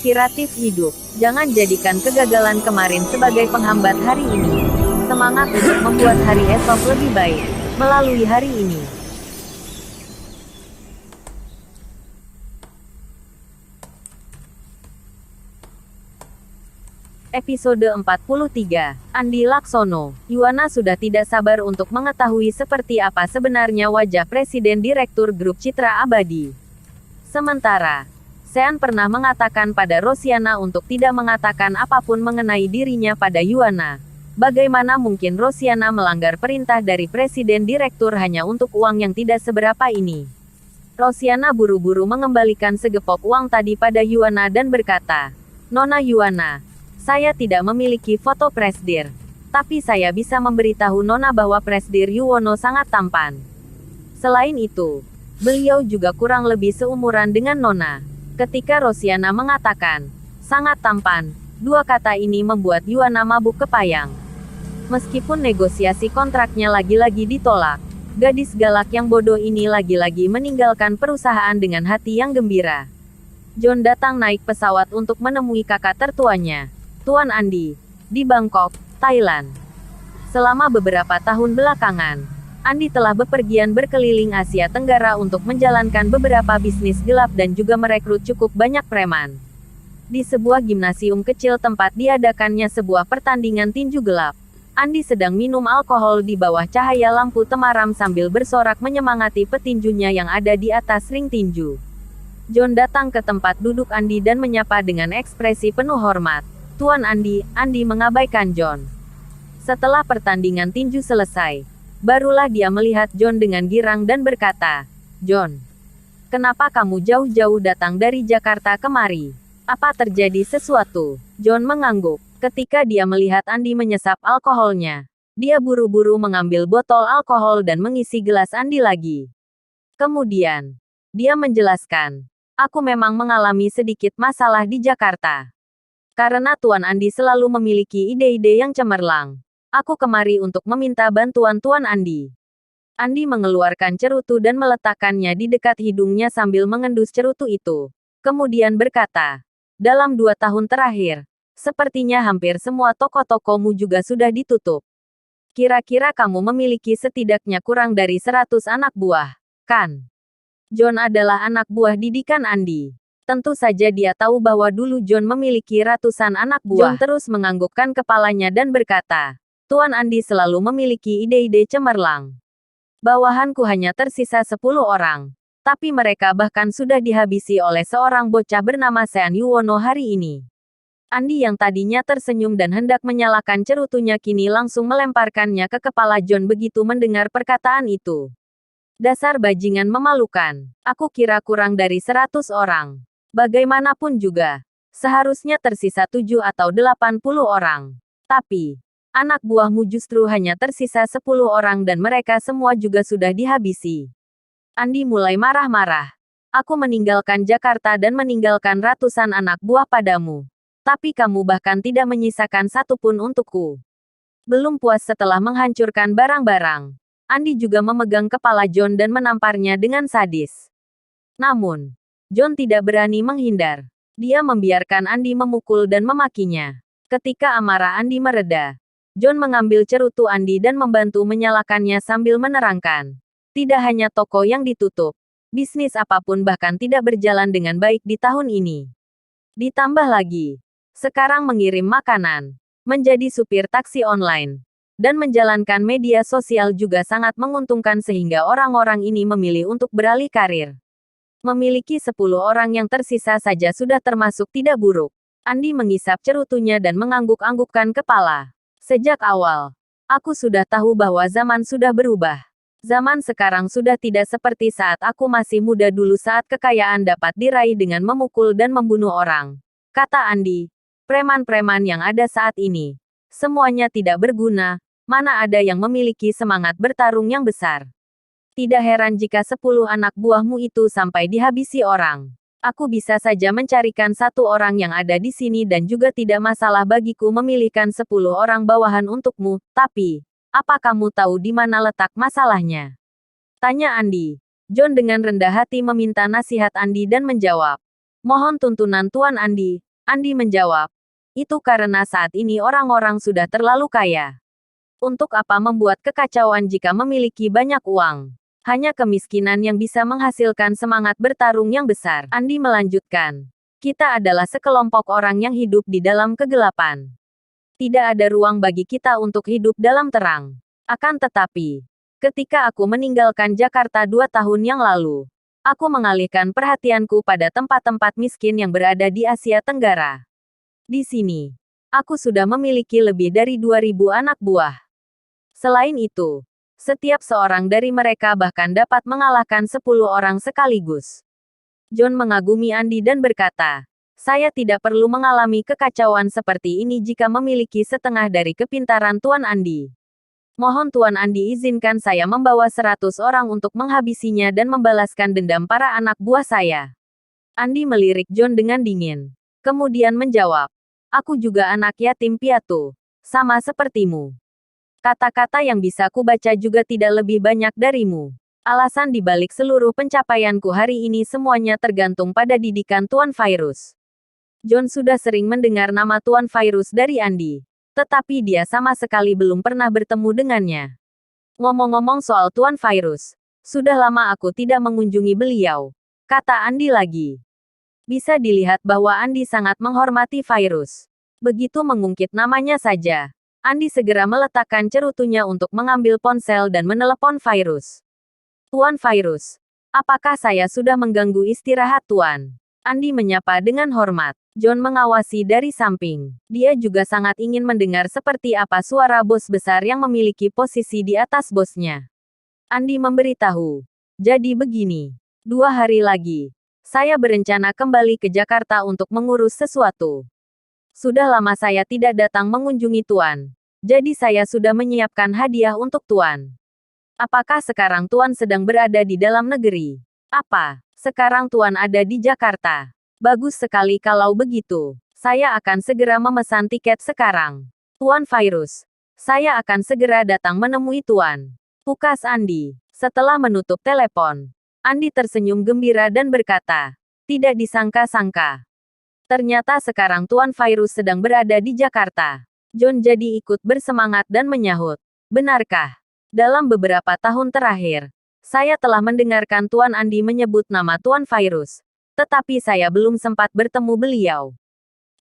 Inspiratif hidup. Jangan jadikan kegagalan kemarin sebagai penghambat hari ini. Semangat untuk membuat hari esok lebih baik melalui hari ini. Episode 43, Andi Laksono. Yuana sudah tidak sabar untuk mengetahui seperti apa sebenarnya wajah Presiden Direktur Grup Citra Abadi. Sementara, Sean pernah mengatakan pada Rosiana untuk tidak mengatakan apapun mengenai dirinya pada Yuana. Bagaimana mungkin Rosiana melanggar perintah dari Presiden Direktur hanya untuk uang yang tidak seberapa ini? Rosiana buru-buru mengembalikan segepok uang tadi pada Yuana dan berkata, "Nona Yuana, saya tidak memiliki foto Presdir. Tapi saya bisa memberitahu Nona bahwa Presdir Yuwono sangat tampan. Selain itu, beliau juga kurang lebih seumuran dengan Nona." Ketika Rosiana mengatakan, "sangat tampan," dua kata ini membuat Yuana mabuk kepayang. Meskipun negosiasi kontraknya lagi-lagi ditolak, gadis galak yang bodoh ini lagi-lagi meninggalkan perusahaan dengan hati yang gembira. John datang naik pesawat untuk menemui kakak tertuanya, Tuan Andi, di Bangkok, Thailand. Selama beberapa tahun belakangan, Andi telah bepergian berkeliling Asia Tenggara untuk menjalankan beberapa bisnis gelap dan juga merekrut cukup banyak preman. Di sebuah gimnasium kecil tempat diadakannya sebuah pertandingan tinju gelap, Andi sedang minum alkohol di bawah cahaya lampu temaram sambil bersorak menyemangati petinjunya yang ada di atas ring tinju. John datang ke tempat duduk Andi dan menyapa dengan ekspresi penuh hormat. "Tuan Andi." Andi mengabaikan John. Setelah pertandingan tinju selesai, barulah dia melihat John dengan girang dan berkata, "John, kenapa kamu jauh-jauh datang dari Jakarta kemari? Apa terjadi sesuatu?" John mengangguk. Ketika dia melihat Andi menyesap alkoholnya, dia buru-buru mengambil botol alkohol dan mengisi gelas Andi lagi. Kemudian, dia menjelaskan, "Aku memang mengalami sedikit masalah di Jakarta. Karena Tuan Andi selalu memiliki ide-ide yang cemerlang, aku kemari untuk meminta bantuan Tuan Andi." Andi mengeluarkan cerutu dan meletakkannya di dekat hidungnya sambil mengendus cerutu itu. Kemudian berkata, "Dalam 2 tahun terakhir, sepertinya hampir semua toko-tokomu juga sudah ditutup. Kira-kira kamu memiliki setidaknya kurang dari 100 anak buah, kan?" John adalah anak buah didikan Andi. Tentu saja dia tahu bahwa dulu John memiliki ratusan anak buah. John terus menganggukkan kepalanya dan berkata, "Tuan Andi selalu memiliki ide-ide cemerlang. Bawahanku hanya tersisa 10 orang. Tapi mereka bahkan sudah dihabisi oleh seorang bocah bernama Sean Yuwono hari ini." Andi yang tadinya tersenyum dan hendak menyalakan cerutunya kini langsung melemparkannya ke kepala John begitu mendengar perkataan itu. "Dasar bajingan memalukan. Aku kira kurang dari 100 orang. Bagaimanapun juga, seharusnya tersisa 7 atau 80 orang. Tapi, anak buahmu justru hanya tersisa 10 orang dan mereka semua juga sudah dihabisi." Andi mulai marah-marah. "Aku meninggalkan Jakarta dan meninggalkan ratusan anak buah padamu. Tapi kamu bahkan tidak menyisakan satupun untukku." Belum puas setelah menghancurkan barang-barang, Andi juga memegang kepala John dan menamparnya dengan sadis. Namun, John tidak berani menghindar. Dia membiarkan Andi memukul dan memakinya. Ketika amarah Andi mereda, John mengambil cerutu Andi dan membantu menyalakannya sambil menerangkan, "Tidak hanya toko yang ditutup, bisnis apapun bahkan tidak berjalan dengan baik di tahun ini. Ditambah lagi, sekarang mengirim makanan, menjadi supir taksi online, dan menjalankan media sosial juga sangat menguntungkan sehingga orang-orang ini memilih untuk beralih karir. Memiliki 10 orang yang tersisa saja sudah termasuk tidak buruk." Andi mengisap cerutunya dan mengangguk-anggukkan kepala. "Sejak awal, aku sudah tahu bahwa zaman sudah berubah. Zaman sekarang sudah tidak seperti saat aku masih muda dulu saat kekayaan dapat diraih dengan memukul dan membunuh orang," kata Andi. "Preman-preman yang ada saat ini, semuanya tidak berguna, mana ada yang memiliki semangat bertarung yang besar. Tidak heran jika 10 anak buahmu itu sampai dihabisi orang. Aku bisa saja mencarikan 1 orang yang ada di sini dan juga tidak masalah bagiku memilihkan 10 orang bawahan untukmu, tapi, apa kamu tahu di mana letak masalahnya?" tanya Andi. John dengan rendah hati meminta nasihat Andi dan menjawab, "Mohon tuntunan Tuan Andi, Andi menjawab. Itu karena saat ini orang-orang sudah terlalu kaya. Untuk apa membuat kekacauan jika memiliki banyak uang? Hanya kemiskinan yang bisa menghasilkan semangat bertarung yang besar. Andi melanjutkan. Kita adalah sekelompok orang yang hidup di dalam kegelapan. Tidak ada ruang bagi kita untuk hidup dalam terang. Akan tetapi, ketika aku meninggalkan Jakarta 2 tahun yang lalu, aku mengalihkan perhatianku pada tempat-tempat miskin yang berada di Asia Tenggara. Di sini, aku sudah memiliki lebih dari 2.000 anak buah. Selain itu, setiap seorang dari mereka bahkan dapat mengalahkan 10 orang sekaligus. John mengagumi Andi dan berkata, saya tidak perlu mengalami kekacauan seperti ini jika memiliki setengah dari kepintaran Tuan Andi. Mohon Tuan Andi izinkan saya membawa 100 orang untuk menghabisinya dan membalaskan dendam para anak buah saya. Andi melirik John dengan dingin. Kemudian menjawab, aku juga anak yatim piatu, sama sepertimu. Kata-kata yang bisa kubaca juga tidak lebih banyak darimu. Alasan dibalik seluruh pencapaianku hari ini semuanya tergantung pada didikan Tuan Virus. John sudah sering mendengar nama Tuan Virus dari Andi, tetapi dia sama sekali belum pernah bertemu dengannya. Ngomong-ngomong soal Tuan Virus, sudah lama aku tidak mengunjungi beliau, kata Andi lagi. Bisa dilihat bahwa Andi sangat menghormati Virus. Begitu mengungkit namanya saja, Andi segera meletakkan cerutunya untuk mengambil ponsel dan menelepon Virus. Tuan Virus, apakah saya sudah mengganggu istirahat Tuan? Andi menyapa dengan hormat. John mengawasi dari samping. Dia juga sangat ingin mendengar seperti apa suara bos besar yang memiliki posisi di atas bosnya. Andi memberitahu. Jadi begini, 2 hari lagi, saya berencana kembali ke Jakarta untuk mengurus sesuatu. Sudah lama saya tidak datang mengunjungi Tuan. Jadi saya sudah menyiapkan hadiah untuk Tuan. Apakah sekarang Tuan sedang berada di dalam negeri? Apa? Sekarang Tuan ada di Jakarta. Bagus sekali kalau begitu. Saya akan segera memesan tiket sekarang. Tuan Virus. Saya akan segera datang menemui Tuan. Pukas Andi. Setelah menutup telepon, Andi tersenyum gembira dan berkata, tidak disangka-sangka. Ternyata sekarang Tuan Virus sedang berada di Jakarta. John jadi ikut bersemangat dan menyahut. Benarkah? Dalam beberapa tahun terakhir, saya telah mendengarkan Tuan Andi menyebut nama Tuan Virus. Tetapi saya belum sempat bertemu beliau.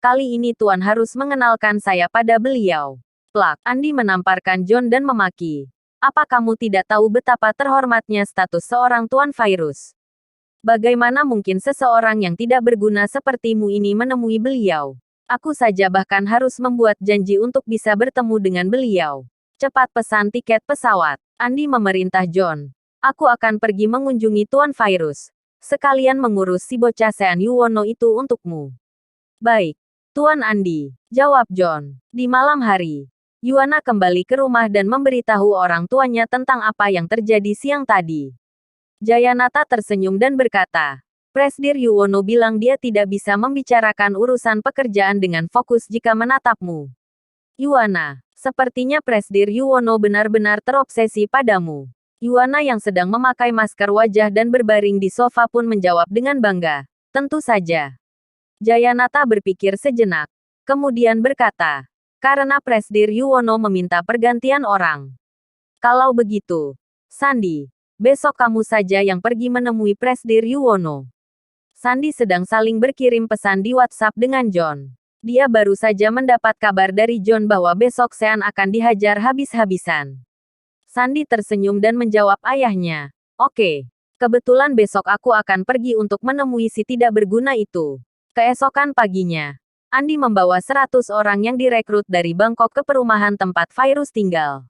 Kali ini Tuan harus mengenalkan saya pada beliau. Plak, Andi menamparkan John dan memaki. Apa kamu tidak tahu betapa terhormatnya status seorang Tuan Virus? Bagaimana mungkin seseorang yang tidak berguna sepertimu ini menemui beliau? Aku saja bahkan harus membuat janji untuk bisa bertemu dengan beliau. Cepat pesan tiket pesawat. Andi memerintah John. Aku akan pergi mengunjungi Tuan Virus. Sekalian mengurus si bocah Sean Yuwono itu untukmu. Baik, Tuan Andi, jawab John. Di malam hari, Yuwana kembali ke rumah dan memberitahu orang tuanya tentang apa yang terjadi siang tadi. Jayanata tersenyum dan berkata, Presdir Yuwono bilang dia tidak bisa membicarakan urusan pekerjaan dengan fokus jika menatapmu. Yuwana, sepertinya Presdir Yuwono benar-benar terobsesi padamu. Yuwana yang sedang memakai masker wajah dan berbaring di sofa pun menjawab dengan bangga. Tentu saja. Jayanata berpikir sejenak. Kemudian berkata, karena Presdir Yuwono meminta pergantian orang. Kalau begitu, Sandi, besok kamu saja yang pergi menemui Presdir Yuwono. Sandi sedang saling berkirim pesan di WhatsApp dengan John. Dia baru saja mendapat kabar dari John bahwa besok Sean akan dihajar habis-habisan. Sandi tersenyum dan menjawab ayahnya. Oke, kebetulan besok aku akan pergi untuk menemui si tidak berguna itu. Keesokan paginya, Andi membawa 100 orang yang direkrut dari Bangkok ke perumahan tempat Virus tinggal.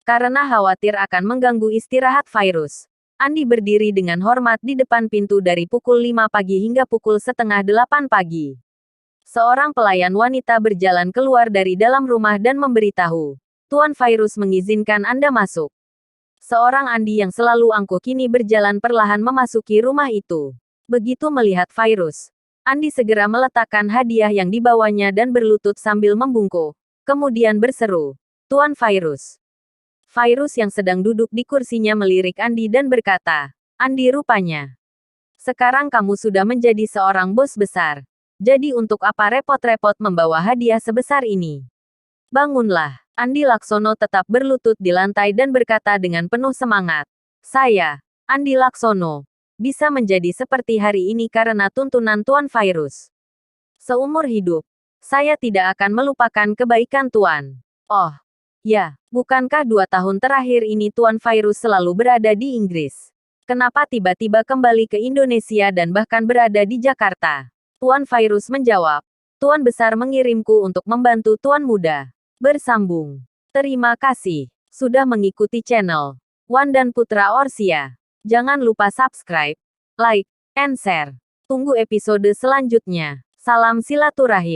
Karena khawatir akan mengganggu istirahat Virus, Andi berdiri dengan hormat di depan pintu dari pukul 5 pagi hingga pukul setengah 8 pagi. Seorang pelayan wanita berjalan keluar dari dalam rumah dan memberitahu, Tuan Virus mengizinkan Anda masuk. Seorang Andi yang selalu angkuh kini berjalan perlahan memasuki rumah itu. Begitu melihat Virus, Andi segera meletakkan hadiah yang dibawanya dan berlutut sambil membungkuk. Kemudian berseru, Tuan Virus. Virus yang sedang duduk di kursinya melirik Andi dan berkata, Andi rupanya. Sekarang kamu sudah menjadi seorang bos besar. Jadi untuk apa repot-repot membawa hadiah sebesar ini? Bangunlah. Andi Laksono tetap berlutut di lantai dan berkata dengan penuh semangat. Saya, Andi Laksono, bisa menjadi seperti hari ini karena tuntunan Tuan Virus. Seumur hidup, saya tidak akan melupakan kebaikan Tuan. Oh, ya, bukankah 2 tahun terakhir ini Tuan Virus selalu berada di Inggris? Kenapa tiba-tiba kembali ke Indonesia dan bahkan berada di Jakarta? Tuan Virus menjawab, Tuan Besar mengirimku untuk membantu Tuan Muda. Bersambung. Terima kasih sudah mengikuti channel Wan dan Putra Orsia. Jangan lupa subscribe, like, and share. Tunggu episode selanjutnya. Salam silaturahim.